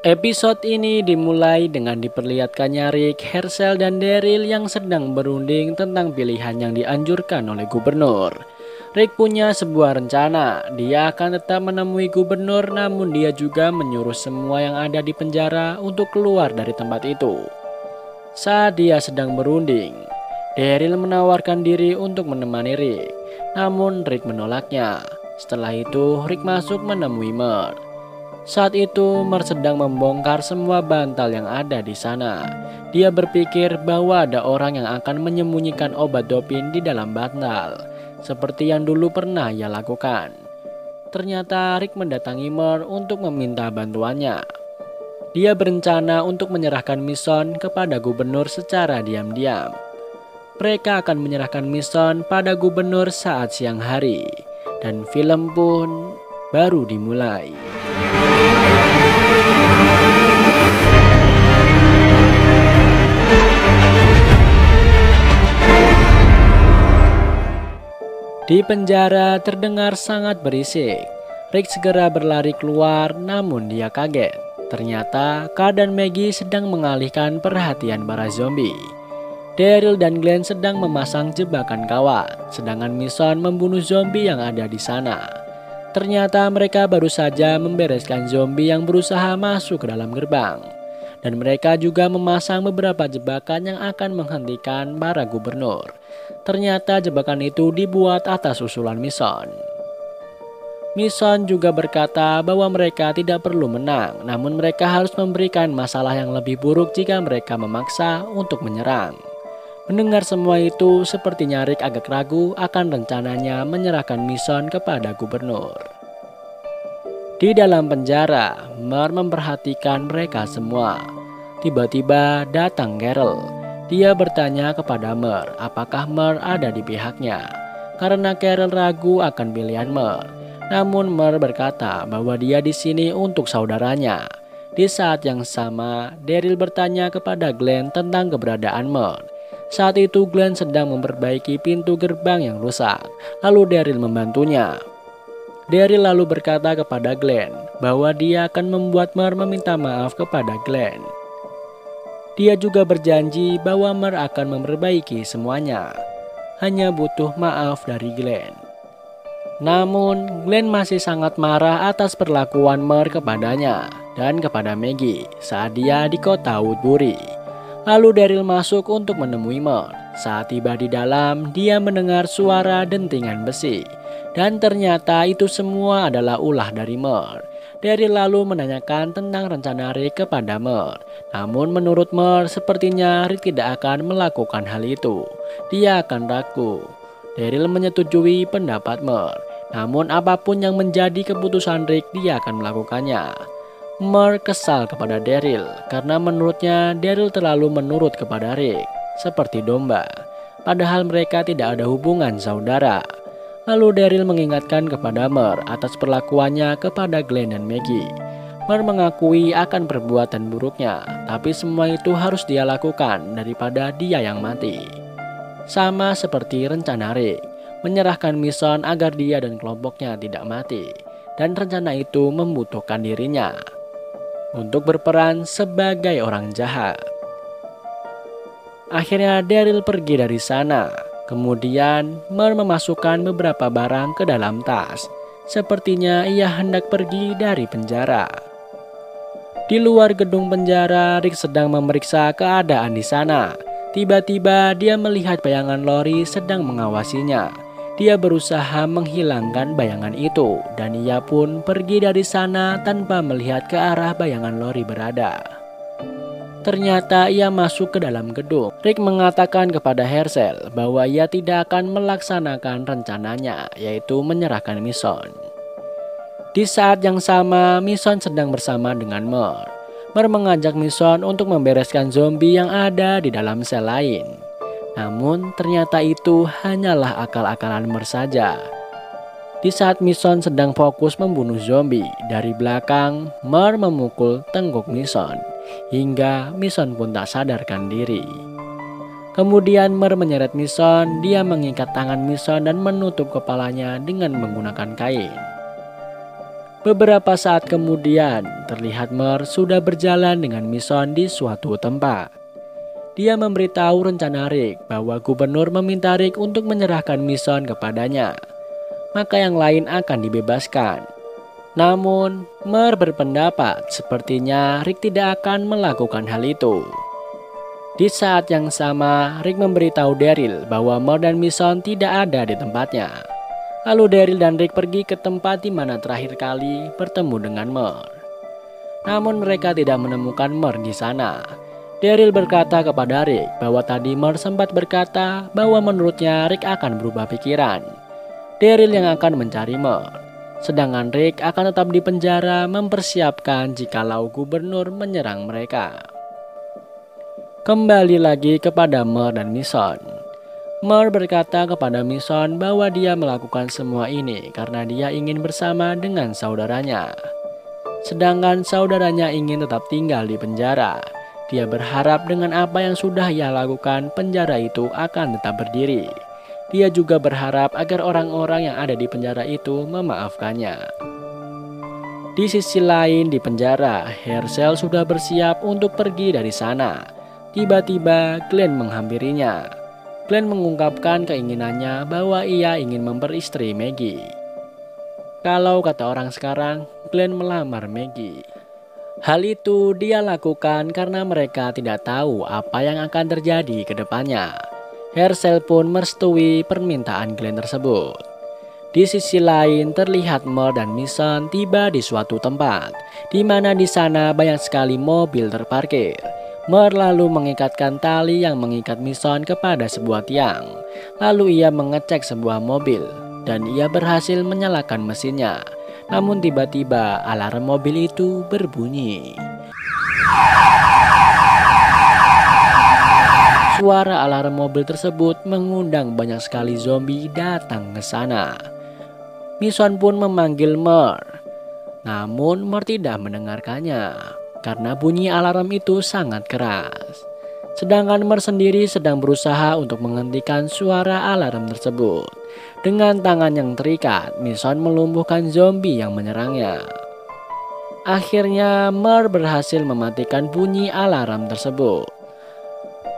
Episode ini dimulai dengan diperlihatkannya Rick, Hershel, dan Daryl yang sedang berunding tentang pilihan yang dianjurkan oleh gubernur. Rick punya sebuah rencana, dia akan tetap menemui gubernur, namun dia juga menyuruh semua yang ada di penjara untuk keluar dari tempat itu. Saat dia sedang berunding, Daryl menawarkan diri untuk menemani Rick, namun Rick menolaknya. Setelah itu Rick masuk menemui Mer. Saat itu Mer sedang membongkar semua bantal yang ada di sana. Dia berpikir bahwa ada orang yang akan menyembunyikan obat dopin di dalam bantal, seperti yang dulu pernah ia lakukan. Ternyata Rick mendatangi Mer untuk meminta bantuannya. Dia berencana untuk menyerahkan Mission kepada gubernur secara diam-diam. Mereka akan menyerahkan Mission pada gubernur saat siang hari, dan film pun baru dimulai. Di penjara terdengar sangat berisik. Rick segera berlari keluar, namun dia kaget. Ternyata keadaan Maggie sedang mengalihkan perhatian para zombie. Daryl dan Glenn sedang memasang jebakan kawat, sedangkan Mission membunuh zombie yang ada di sana. Ternyata mereka baru saja membereskan zombie yang berusaha masuk ke dalam gerbang. Dan mereka juga memasang beberapa jebakan yang akan menghentikan para gubernur. Ternyata jebakan itu dibuat atas usulan Mission. Mission juga berkata bahwa mereka tidak perlu menang, namun mereka harus memberikan masalah yang lebih buruk jika mereka memaksa untuk menyerang. Mendengar semua itu, sepertinya Rick agak ragu akan rencananya menyerahkan Mission kepada gubernur. Di dalam penjara, Mer memperhatikan mereka semua. Tiba-tiba datang Carol. Dia bertanya kepada Mer apakah Mer ada di pihaknya, karena Carol ragu akan pilihan Mer. Namun Mer berkata bahwa dia di sini untuk saudaranya. Di saat yang sama, Daryl bertanya kepada Glenn tentang keberadaan Mer. Saat itu Glenn sedang memperbaiki pintu gerbang yang rusak, lalu Daryl membantunya. Daryl lalu berkata kepada Glenn bahwa dia akan membuat Mer meminta maaf kepada Glenn. Dia juga berjanji bahwa Mer akan memperbaiki semuanya, hanya butuh maaf dari Glenn. Namun Glenn masih sangat marah atas perlakuan Mer kepadanya dan kepada Maggie saat dia di kota Woodbury. Lalu Daryl masuk untuk menemui Mer. Saat tiba di dalam, dia mendengar suara dentingan besi. Dan ternyata itu semua adalah ulah dari Mer. Daryl lalu menanyakan tentang rencana Rick kepada Mer. Namun menurut Mer, sepertinya Rick tidak akan melakukan hal itu. Dia akan ragu. Daryl menyetujui pendapat Mer. Namun apapun yang menjadi keputusan Rick, dia akan melakukannya. Mer kesal kepada Daryl karena menurutnya Daryl terlalu menurut kepada Rick, seperti domba. Padahal mereka tidak ada hubungan saudara. Lalu Daryl mengingatkan kepada Mer atas perlakuannya kepada Glenn dan Maggie. Mer mengakui akan perbuatan buruknya, tapi semua itu harus dia lakukan daripada dia yang mati. Sama seperti rencana Rick, menyerahkan Mission agar dia dan kelompoknya tidak mati. Dan rencana itu membutuhkan dirinya untuk berperan sebagai orang jahat. Akhirnya Daryl pergi dari sana. Kemudian Mer memasukkan beberapa barang ke dalam tas. Sepertinya ia hendak pergi dari penjara. Di luar gedung penjara, Rick sedang memeriksa keadaan di sana. Tiba-tiba dia melihat bayangan Lori sedang mengawasinya. Dia berusaha menghilangkan bayangan itu, dan ia pun pergi dari sana tanpa melihat ke arah bayangan Lori berada. Ternyata ia masuk ke dalam gedung. Rick mengatakan kepada Hershel bahwa ia tidak akan melaksanakan rencananya, yaitu menyerahkan Mission. Di saat yang sama, Mission sedang bersama dengan Mer. Mer mengajak Mission untuk membereskan zombie yang ada di dalam sel lain. Namun ternyata itu hanyalah akal-akalan Mer saja. Di saat Mission sedang fokus membunuh zombie, dari belakang Mer memukul tengkuk Mission hingga Mission pun tak sadarkan diri. Kemudian Mer menyeret Mission, dia mengikat tangan Mission dan menutup kepalanya dengan menggunakan kain. Beberapa saat kemudian, terlihat Mer sudah berjalan dengan Mason di suatu tempat. Dia memberitahu rencana Rick bahwa gubernur meminta Rick untuk menyerahkan Mason kepadanya, maka yang lain akan dibebaskan. Namun, Mer berpendapat sepertinya Rick tidak akan melakukan hal itu. Di saat yang sama, Rick memberitahu Daryl bahwa Mer dan Mason tidak ada di tempatnya. Lalu Daryl dan Rick pergi ke tempat di mana terakhir kali bertemu dengan Mer. Namun mereka tidak menemukan Mer di sana. Daryl berkata kepada Rick bahwa tadi Mer sempat berkata bahwa menurutnya Rick akan berubah pikiran. Daryl yang akan mencari Mer, sedangkan Rick akan tetap di penjara mempersiapkan jikalau gubernur menyerang mereka. Kembali lagi kepada Mer dan Mason. Mer berkata kepada Mason bahwa dia melakukan semua ini karena dia ingin bersama dengan saudaranya. Sedangkan saudaranya ingin tetap tinggal di penjara. Dia berharap dengan apa yang sudah ia lakukan, penjara itu akan tetap berdiri. Dia juga berharap agar orang-orang yang ada di penjara itu memaafkannya. Di sisi lain di penjara, Hershel sudah bersiap untuk pergi dari sana. Tiba-tiba Glenn menghampirinya. Glenn mengungkapkan keinginannya bahwa ia ingin memperistri Maggie. Kalau kata orang sekarang, Glenn melamar Maggie. Hal itu dia lakukan karena mereka tidak tahu apa yang akan terjadi ke depannya. Hershel pun merestui permintaan Glenn tersebut. Di sisi lain terlihat Mer dan Mason tiba di suatu tempat, di mana di sana banyak sekali mobil terparkir. Mer lalu mengikatkan tali yang mengikat Mason kepada sebuah tiang. Lalu ia mengecek sebuah mobil dan ia berhasil menyalakan mesinnya. Namun tiba-tiba alarm mobil itu berbunyi. Suara alarm mobil tersebut mengundang banyak sekali zombie datang ke sana. Mason pun memanggil Mer. Namun Mer tidak mendengarkannya karena bunyi alarm itu sangat keras. Sedangkan Mer sendiri sedang berusaha untuk menghentikan suara alarm tersebut. Dengan tangan yang terikat, Mason melumpuhkan zombie yang menyerangnya. Akhirnya Mer berhasil mematikan bunyi alarm tersebut.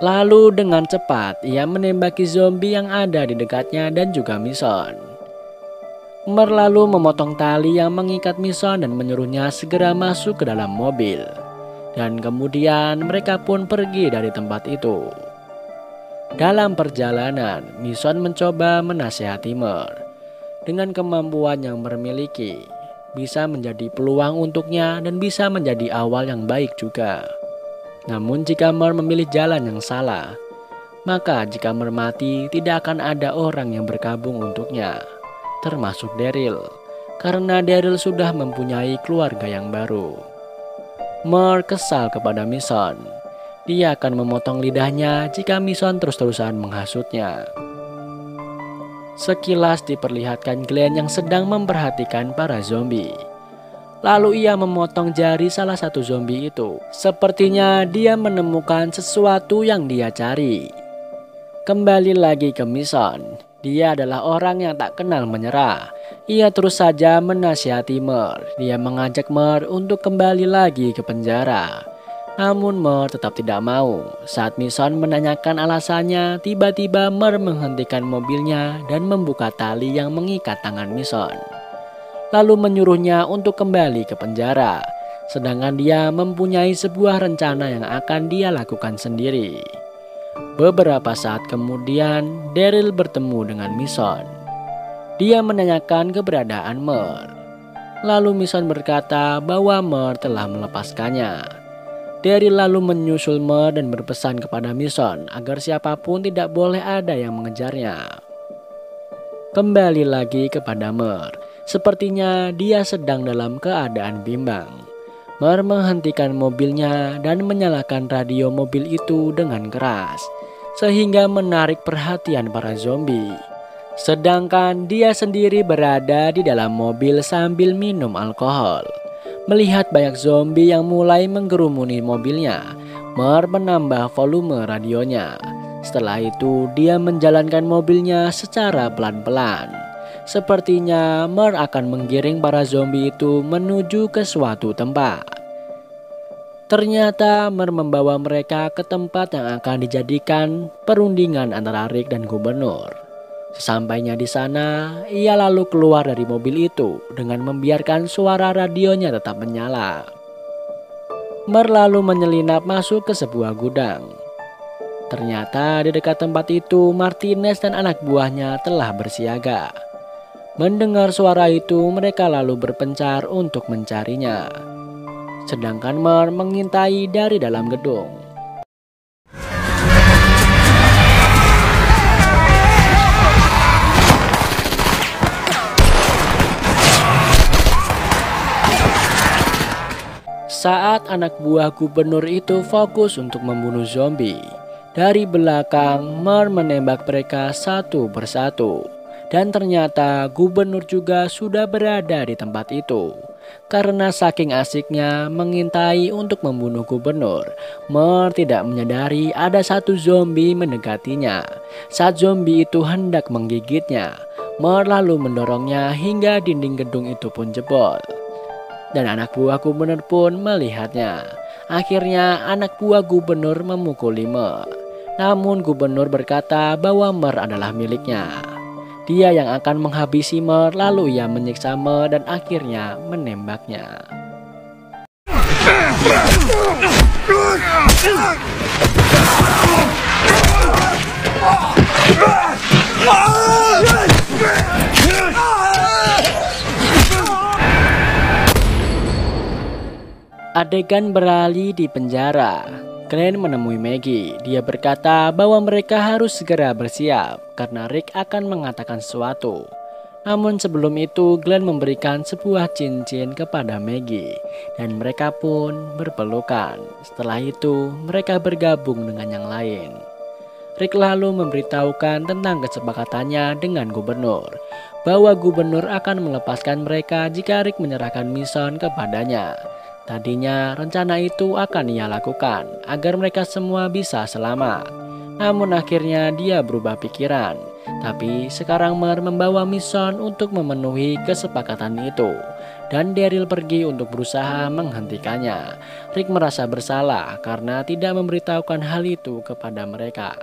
Lalu dengan cepat ia menembaki zombie yang ada di dekatnya dan juga Mason. Mer lalu memotong tali yang mengikat Mason dan menyuruhnya segera masuk ke dalam mobil. Dan kemudian mereka pun pergi dari tempat itu. Dalam perjalanan, Mason mencoba menasihati Mer. Dengan kemampuan yang memiliki, bisa menjadi peluang untuknya dan bisa menjadi awal yang baik juga. Namun jika Mer memilih jalan yang salah, maka jika Mer mati tidak akan ada orang yang berkabung untuknya, termasuk Daryl, karena Daryl sudah mempunyai keluarga yang baru. Mer kesal kepada Mason. Dia akan memotong lidahnya jika Mason terus-terusan menghasutnya. Sekilas diperlihatkan Glenn yang sedang memperhatikan para zombie. Lalu ia memotong jari salah satu zombie itu. Sepertinya dia menemukan sesuatu yang dia cari. Kembali lagi ke Mason. Dia adalah orang yang tak kenal menyerah. Ia terus saja menasihati Mer. Dia mengajak Mer untuk kembali lagi ke penjara. Namun Mer tetap tidak mau. Saat Mason menanyakan alasannya, tiba-tiba Mer menghentikan mobilnya dan membuka tali yang mengikat tangan Mason. Lalu menyuruhnya untuk kembali ke penjara. Sedangkan dia mempunyai sebuah rencana yang akan dia lakukan sendiri. Beberapa saat kemudian, Daryl bertemu dengan Mason. Dia menanyakan keberadaan Mer. Lalu Mason berkata bahwa Mer telah melepaskannya. Daryl lalu menyusul Mer dan berpesan kepada Mason agar siapapun tidak boleh ada yang mengejarnya. Kembali lagi kepada Mer. Sepertinya dia sedang dalam keadaan bimbang. Mer menghentikan mobilnya dan menyalakan radio mobil itu dengan keras, sehingga menarik perhatian para zombie. Sedangkan dia sendiri berada di dalam mobil sambil minum alkohol. Melihat banyak zombie yang mulai menggerumuni mobilnya, Mer menambah volume radionya. Setelah itu dia menjalankan mobilnya secara pelan-pelan. Sepertinya Mer akan menggiring para zombie itu menuju ke suatu tempat. Ternyata Mer membawa mereka ke tempat yang akan dijadikan perundingan antara Rick dan gubernur. Sesampainya di sana, ia lalu keluar dari mobil itu dengan membiarkan suara radionya tetap menyala. Mer lalu menyelinap masuk ke sebuah gudang. Ternyata di dekat tempat itu Martinez dan anak buahnya telah bersiaga. Mendengar suara itu, mereka lalu berpencar untuk mencarinya. Sedangkan Mer mengintai dari dalam gedung. Saat anak buah gubernur itu fokus untuk membunuh zombie, dari belakang Mer menembak mereka satu persatu. Dan ternyata gubernur juga sudah berada di tempat itu. Karena saking asiknya mengintai untuk membunuh gubernur, Mer tidak menyadari ada satu zombie mendekatinya. Saat zombie itu hendak menggigitnya, Mer lalu mendorongnya hingga dinding gedung itu pun jebol. Dan anak buah gubernur pun melihatnya. Akhirnya anak buah gubernur memukuli Mer. Namun gubernur berkata bahwa Mer adalah miliknya. Dia yang akan menghabisi Mer, lalu ia menyiksa Mer dan akhirnya menembaknya. Adegan beralih di penjara. Glenn menemui Maggie. Dia berkata bahwa mereka harus segera bersiap karena Rick akan mengatakan sesuatu. Namun sebelum itu Glenn memberikan sebuah cincin kepada Maggie dan mereka pun berpelukan. Setelah itu mereka bergabung dengan yang lain. Rick lalu memberitahukan tentang kesepakatannya dengan gubernur bahwa gubernur akan melepaskan mereka jika Rick menyerahkan Mission kepadanya. Tadinya rencana itu akan ia lakukan agar mereka semua bisa selamat. Namun akhirnya dia berubah pikiran. Tapi sekarang Mer membawa Mission untuk memenuhi kesepakatan itu. Dan Daryl pergi untuk berusaha menghentikannya. Rick merasa bersalah karena tidak memberitahukan hal itu kepada mereka.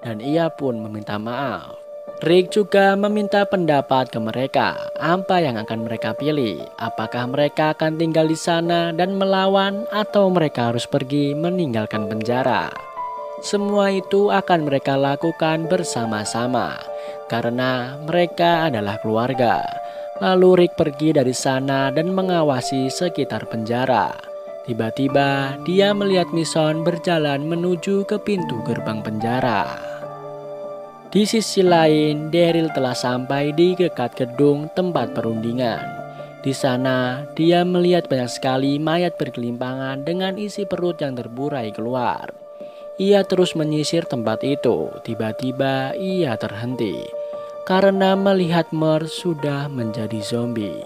Dan ia pun meminta maaf. Rick juga meminta pendapat ke mereka, apa yang akan mereka pilih. Apakah mereka akan tinggal di sana dan melawan atau mereka harus pergi meninggalkan penjara. Semua itu akan mereka lakukan bersama-sama karena mereka adalah keluarga. Lalu Rick pergi dari sana dan mengawasi sekitar penjara. Tiba-tiba dia melihat Mission berjalan menuju ke pintu gerbang penjara. Di sisi lain, Daryl telah sampai di dekat gedung tempat perundingan. Di sana, dia melihat banyak sekali mayat bergelimpangan dengan isi perut yang terburai keluar. Ia terus menyisir tempat itu. Tiba-tiba ia terhenti karena melihat Mer sudah menjadi zombie.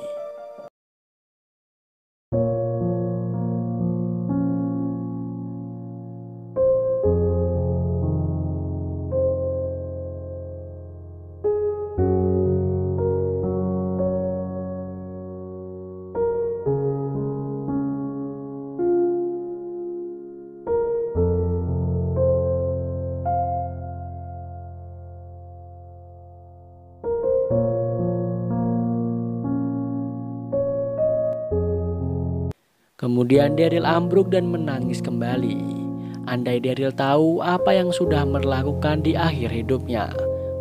Kemudian Daryl ambruk dan menangis kembali. Andai Daryl tahu apa yang sudah Mer lakukan di akhir hidupnya,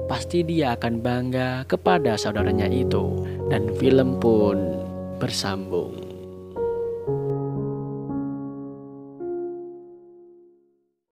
pasti dia akan bangga kepada saudaranya itu. Dan film pun bersambung.